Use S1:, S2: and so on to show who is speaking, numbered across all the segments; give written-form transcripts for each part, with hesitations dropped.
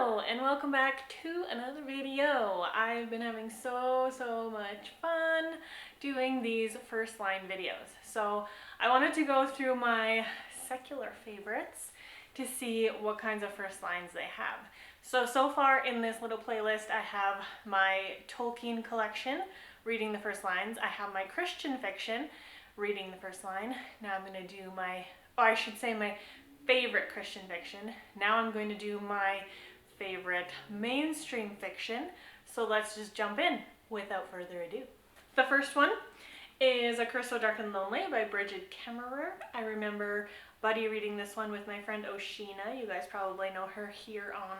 S1: Hello and welcome back to another video. I've been having so much fun doing these first line videos. So I wanted to go through my secular favorites to see what kinds of first lines they have. So far in this little playlist I have my Tolkien collection, reading the first lines. I have my Christian fiction, reading the first line. Now I'm going to do my favorite Christian fiction. Now I'm going to do my favorite mainstream fiction. So let's just jump in without further ado. The first one is A Curse So Dark and Lonely by Bridget Kemmerer. I remember Buddy reading this one with my friend Oshina. You guys probably know her here on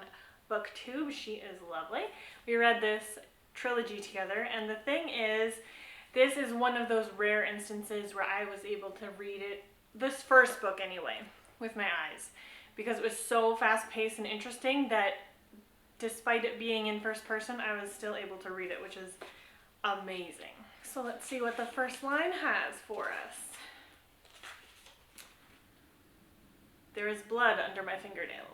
S1: Booktube. She is lovely. We read this trilogy together, and the thing is, this is one of those rare instances where I was able to read it, this first book anyway, with my eyes, because it was so fast-paced and interesting that despite it being in first person, I was still able to read it, which is amazing. So let's see what the first line has for us. There is blood under my fingernails.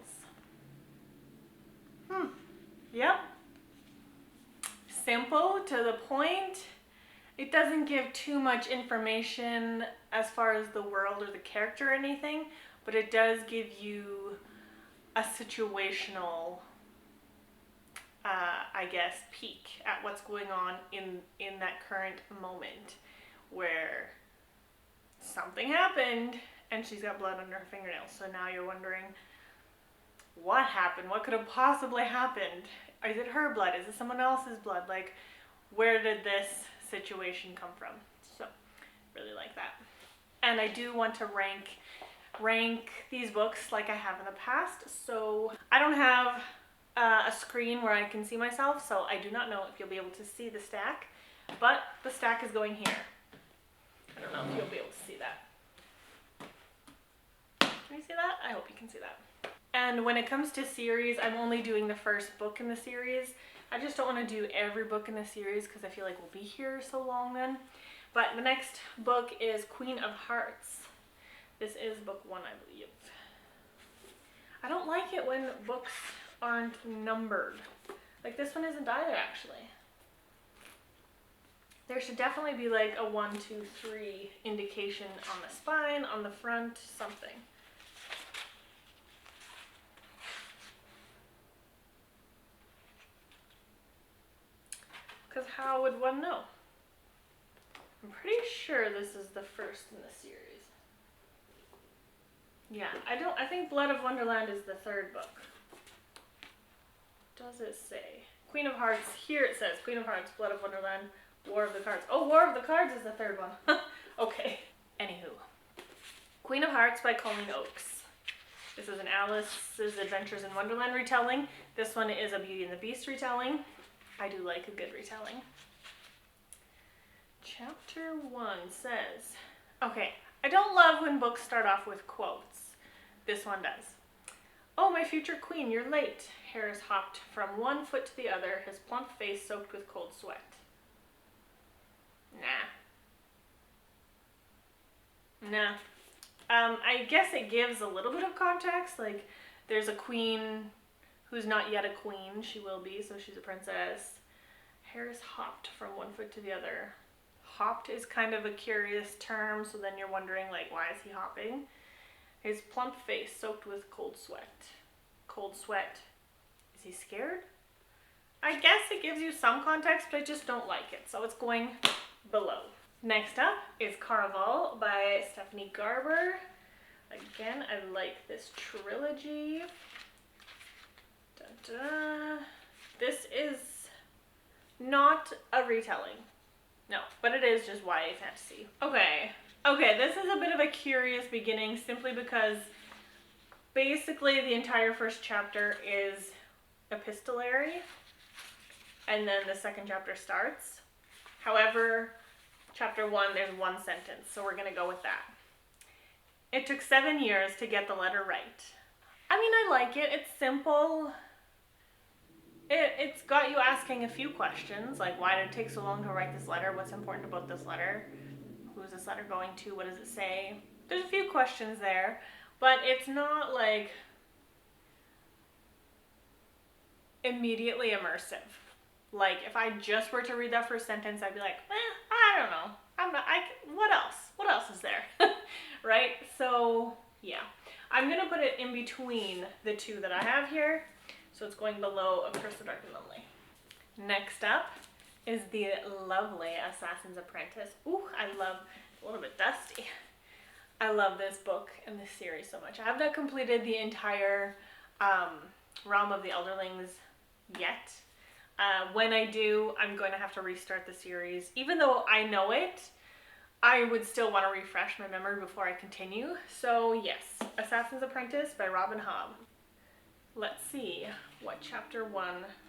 S1: Yep. Simple, to the point. It doesn't give too much information as far as the world or the character or anything, but it does give you a situational, peek at what's going on in that current moment where something happened and she's got blood under her fingernails. So now you're wondering, what happened? What could have possibly happened? Is it her blood? Is it someone else's blood? Like, where did this situation come from? So, really like that. And I do want to rank these books like I have in the past. So I don't have a screen where I can see myself, so I do not know if you'll be able to see the stack, but the stack is going here. I don't know if you'll be able to see that. Can you see that? I hope you can see that. And when it comes to series, I'm only doing the first book in the series. I just don't want to do every book in the series because I feel like we'll be here so long then. But the next book is Queen of Hearts. This is book 1, I believe. I don't like it when books aren't numbered. Like this one isn't either, actually. There should definitely be like a 1, 2, 3 indication on the spine, on the front, something. Because how would one know? I'm pretty sure this is the first in the series. Yeah, I think Blood of Wonderland is the third book. Does it say? Queen of Hearts, here it says Queen of Hearts, Blood of Wonderland, War of the Cards. Oh, War of the Cards is the third one. Okay. Anywho. Queen of Hearts by Colleen Oakes. This is an Alice's Adventures in Wonderland retelling. This one is a Beauty and the Beast retelling. I do like a good retelling. Chapter 1 says, okay, I don't love when books start off with quotes. This one does. Oh, my future queen, you're late. Harris hopped from one foot to the other, his plump face soaked with cold sweat. Nah. I guess it gives a little bit of context, like there's a queen who's not yet a queen. She will be, so she's a princess. Harris hopped from one foot to the other. Hopped is kind of a curious term, so then you're wondering, like, why is he hopping? His plump face soaked with cold sweat. Cold sweat. Is he scared? I guess it gives you some context, but I just don't like it, so it's going below. Next up is Caraval by Stephanie Garber. Again, I like this trilogy. Da-da. This is not a retelling. No, but it is just YA fantasy. Okay, this is a bit of a curious beginning simply because basically the entire first chapter is epistolary and then the second chapter starts. However, chapter 1, there's one sentence, so we're going to go with that. It took 7 years to get the letter right. I mean, I like it. It's simple. It's got you asking a few questions, like why did it take so long to write this letter? What's important about this letter? Who is this letter going to? What does it say? There's a few questions there, but it's not like immediately immersive. Like if I just were to read that first sentence, I'd be like, I don't know. What else? What else is there? Right? So yeah, I'm gonna put it in between the two that I have here. So it's going below A Curse of Dark and Lonely. Next up is the lovely Assassin's Apprentice. Ooh, I love, a little bit dusty. I love this book and this series so much. I have not completed the entire Realm of the Elderlings yet. When I do, I'm going to have to restart the series. Even though I know it, I would still want to refresh my memory before I continue. So yes, Assassin's Apprentice by Robin Hobb. Let's see what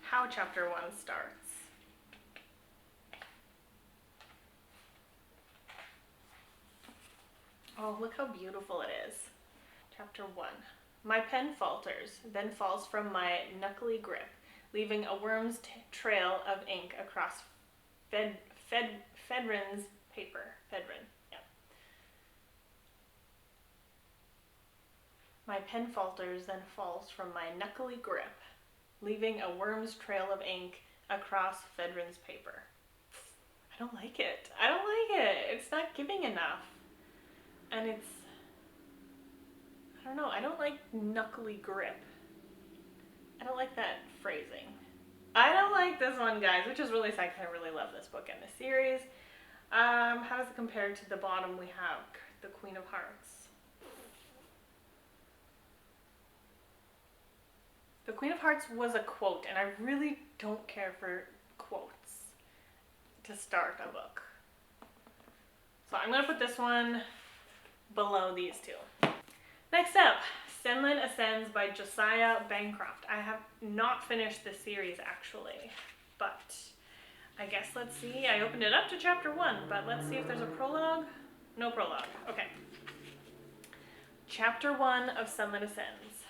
S1: how chapter 1 starts. Oh, look how beautiful it is. Chapter 1. My pen falters, then falls from my knuckly grip, leaving a worm's trail of ink across Fedrin's paper. Fedrin, yeah. My pen falters, then falls from my knuckly grip, leaving a worm's trail of ink across Fedrin's paper. I don't like it. I don't like it. It's not giving enough. And it's, I don't know, I don't like knuckly grip. I don't like that phrasing. I don't like this one, guys, which is really sad because I really love this book and this series. How does it compare to the bottom we have, the Queen of Hearts? The Queen of Hearts was a quote, and I really don't care for quotes to start a book. So I'm going to put this one below these two. Next up, Senlin Ascends by Josiah Bancroft. I have not finished this series actually, but I guess let's see. I opened it up to chapter 1, but let's see if there's a prologue. No prologue. Okay. Chapter 1 of Senlin Ascends.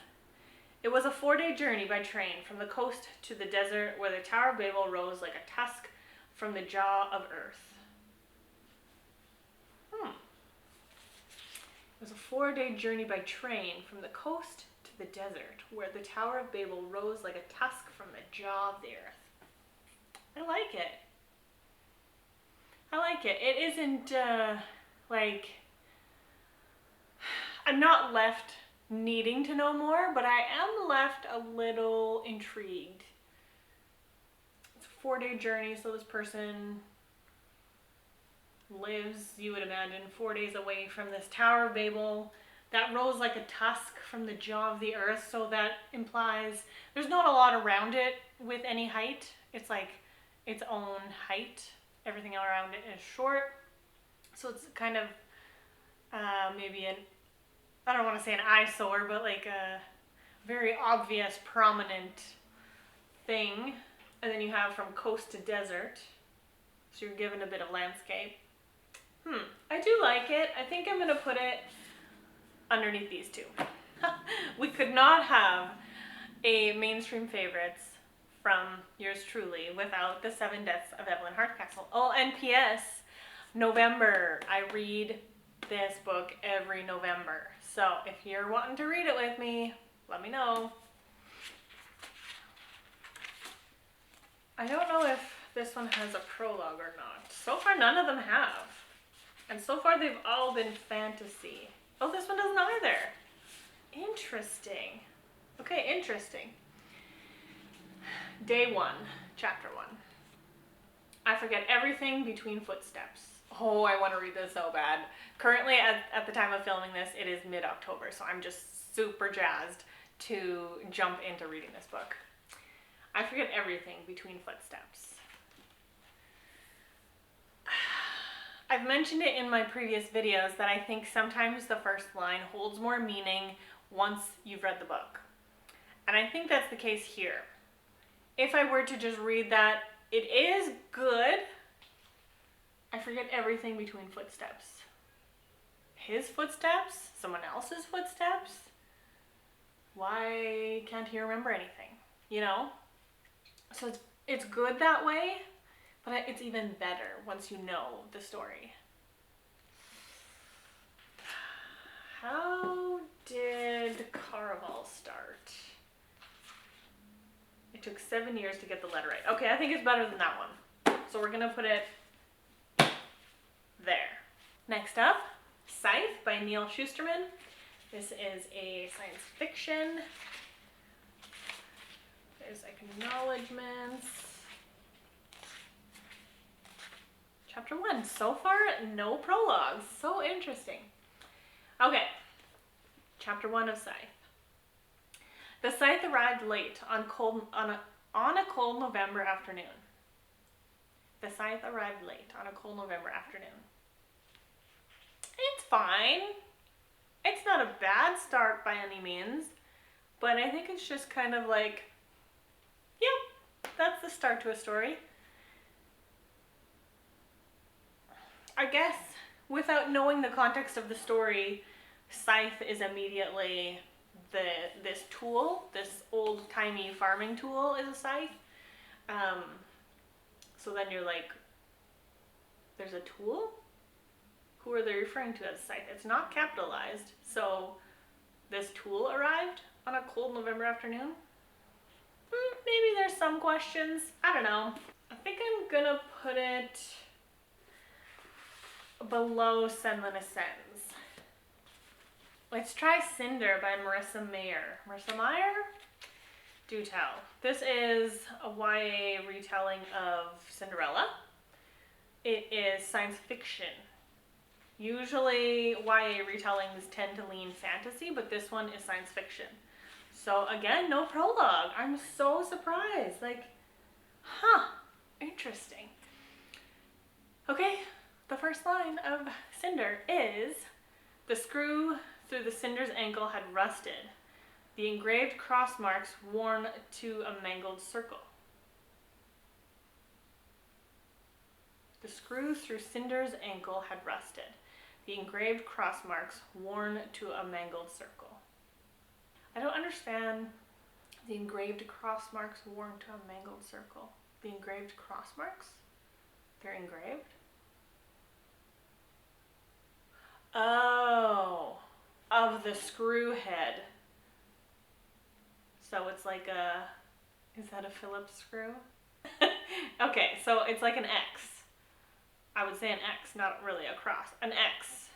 S1: It was a 4-day journey by train from the coast to the desert where the Tower of Babel rose like a tusk from the jaw of earth. It was a 4-day journey by train from the coast to the desert where the Tower of Babel rose like a tusk from the jaw of the earth. I like it. I like it. It isn't like, I'm not left needing to know more, but I am left a little intrigued. It's a 4-day journey, so this person lives, you would imagine, 4 days away from this Tower of Babel that rose like a tusk from the jaw of the earth, so that implies there's not a lot around it with any height. It's like its own height. Everything around it is short. So it's kind of maybe I don't want to say an eyesore, but like a very obvious, prominent thing. And then you have from coast to desert. So you're given a bit of landscape. I do like it. I think I'm going to put it underneath these two. We could not have a mainstream favorites from yours truly without The 7 Deaths of Evelyn Hardcastle. Oh, and P.S. November. I read this book every November. So if you're wanting to read it with me, let me know. I don't know if this one has a prologue or not. So far, none of them have. And so far, they've all been fantasy. Oh, this one doesn't either. Interesting. Okay, interesting. Day 1, chapter 1. I forget everything between footsteps. Oh, I want to read this so bad. Currently, at the time of filming this, it is mid-October, so I'm just super jazzed to jump into reading this book. I forget everything between footsteps. I've mentioned it in my previous videos that I think sometimes the first line holds more meaning once you've read the book. And I think that's the case here. If I were to just read that, it is good. I forget everything between footsteps. His footsteps? Someone else's footsteps? Why can't he remember anything? You know? So it's good that way, but it's even better once you know the story. How did Caraval start? It took 7 years to get the letter right. Okay, I think it's better than that one. So we're gonna put it there. Next up, Scythe by Neil Shusterman. This is a science fiction. There's acknowledgements. Chapter 1. So far, no prologues. So interesting. Okay. Chapter 1 of Scythe. The Scythe arrived late on a cold November afternoon. The Scythe arrived late on a cold November afternoon. It's fine. It's not a bad start by any means, but I think it's just kind of like, yep, that's the start to a story. I guess without knowing the context of the story, Scythe is immediately this tool, this old-timey farming tool is a scythe. So then you're like, there's a tool? Who are they referring to as scythe? It's not capitalized, so this tool arrived on a cold November afternoon? Maybe there's some questions. I don't know. I think I'm gonna put it below Send Lynn a Sentence. Let's try Cinder by Marissa Meyer. Marissa Meyer? Do tell. This is a YA retelling of Cinderella. It is science fiction. Usually YA retellings tend to lean fantasy, but this one is science fiction. So again, no prologue. I'm so surprised. Like, interesting. Okay, the first line of Cinder is, the screw through the Cinder's ankle had rusted, the engraved cross marks worn to a mangled circle. The screw through Cinder's ankle had rusted, the engraved cross marks worn to a mangled circle. I don't understand the engraved cross marks worn to a mangled circle. The engraved cross marks? They're engraved? Oh, of the screw head. So it's like is that a Phillips screw? Okay, so it's like an X. I would say an X, not really a cross. An X.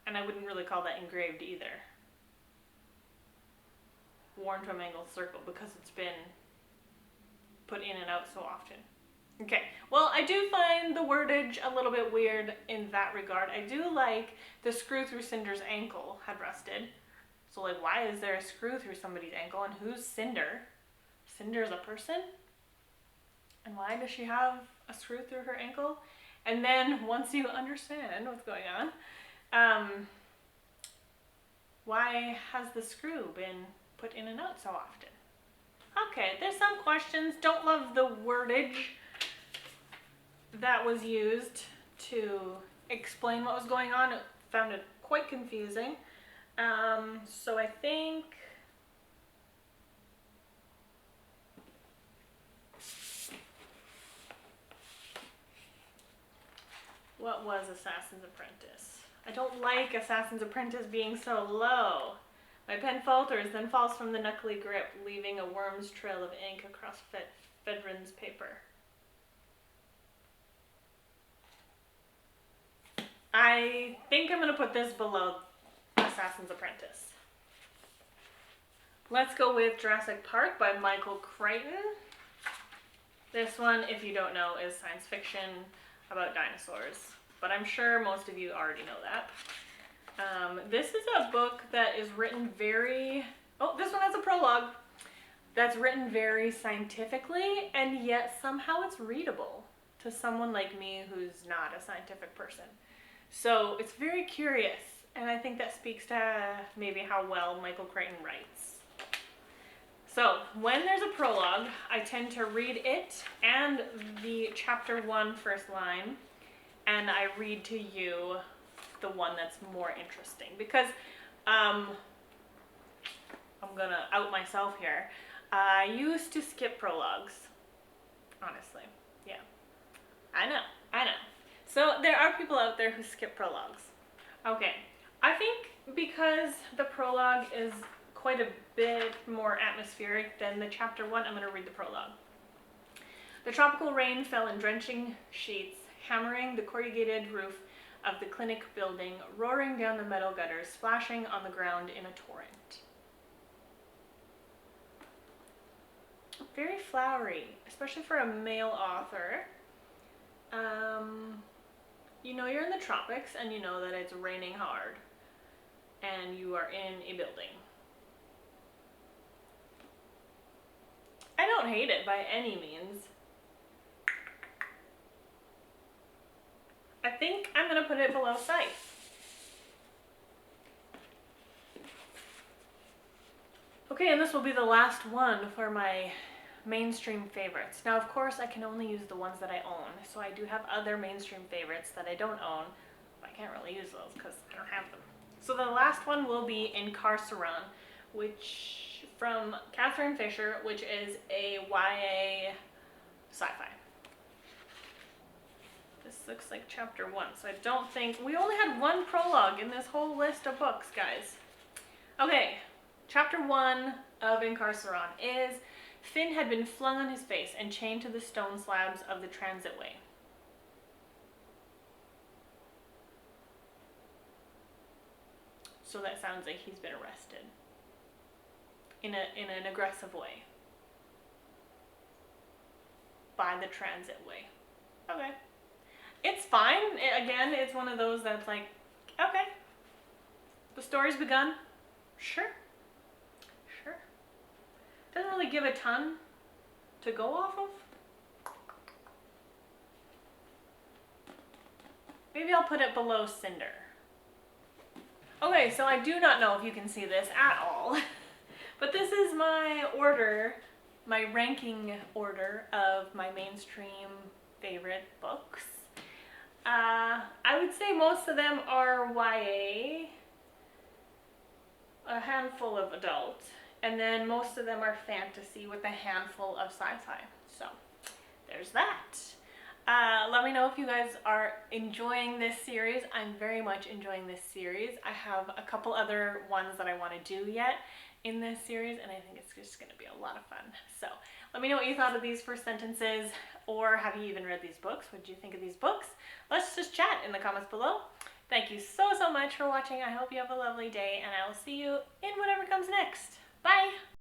S1: And I wouldn't really call that engraved either. Worn to a mangled circle because it's been put in and out so often. Okay, well, I do find the wordage a little bit weird in that regard. I do like the screw through Cinder's ankle had rusted. So like, why is there a screw through somebody's ankle, and who's Cinder? Cinder's a person? And why does she have a screw through her ankle? And then once you understand what's going on, why has the screw been put in and out so often? Okay, there's some questions. Don't love the wordage that was used to explain what was going on. I found it quite confusing. So I think what was Assassin's Apprentice? I don't like Assassin's Apprentice being so low. My pen falters, then falls from the knuckly grip, leaving a worm's trail of ink across Fedrin's paper. I think I'm going to put this below Assassin's Apprentice. Let's go with Jurassic Park by Michael Crichton. This one, if you don't know, is science fiction about dinosaurs, but I'm sure most of you already know that. This is a book that is written very... Oh, this one has a prologue. That's written very scientifically, and yet somehow it's readable to someone like me who's not a scientific person. So it's very curious, and I think that speaks to maybe how well Michael Crichton writes. So when there's a prologue, I tend to read it and the chapter 1 first line, and I read to you the one that's more interesting, because I'm gonna out myself here. I used to skip prologues, honestly. Yeah, I know. So there are people out there who skip prologues. Okay, I think because the prologue is quite a bit more atmospheric than the chapter 1. I'm going to read the prologue. The tropical rain fell in drenching sheets, hammering the corrugated roof of the clinic building, roaring down the metal gutters, splashing on the ground in a torrent. Very flowery, especially for a male author. You know you're in the tropics and you know that it's raining hard and you are in a building. I don't hate it by any means. I think I'm going to put it below Sight. Okay, and this will be the last one for my mainstream favorites. Now, of course, I can only use the ones that I own, so I do have other mainstream favorites that I don't own, but I can't really use those because I don't have them. So the last one will be Incarceron, which from Catherine Fisher, which is a YA sci-fi. This looks like chapter 1, so I don't think... We only had one prologue in this whole list of books, guys. Okay, chapter 1 of Incarceron is... Finn had been flung on his face and chained to the stone slabs of the transitway. So that sounds like he's been arrested. In an aggressive way. By the transitway. Okay. It's fine. Again, it's one of those that's like, okay. The story's begun. Sure. Doesn't really give a ton to go off of. Maybe I'll put it below Cinder. Okay, so I do not know if you can see this at all, but this is my order, my ranking order of my mainstream favorite books. I would say most of them are YA, a handful of adult, and then most of them are fantasy with a handful of sci-fi. So there's that. Let me know if you guys are enjoying this series. I'm very much enjoying this series. I have a couple other ones that I want to do yet in this series, and I think it's just going to be a lot of fun. So let me know what you thought of these first sentences, or have you even read these books? What did you think of these books? Let's just chat in the comments below. Thank you so much for watching. I hope you have a lovely day, and I will see you in whatever comes next. Bye!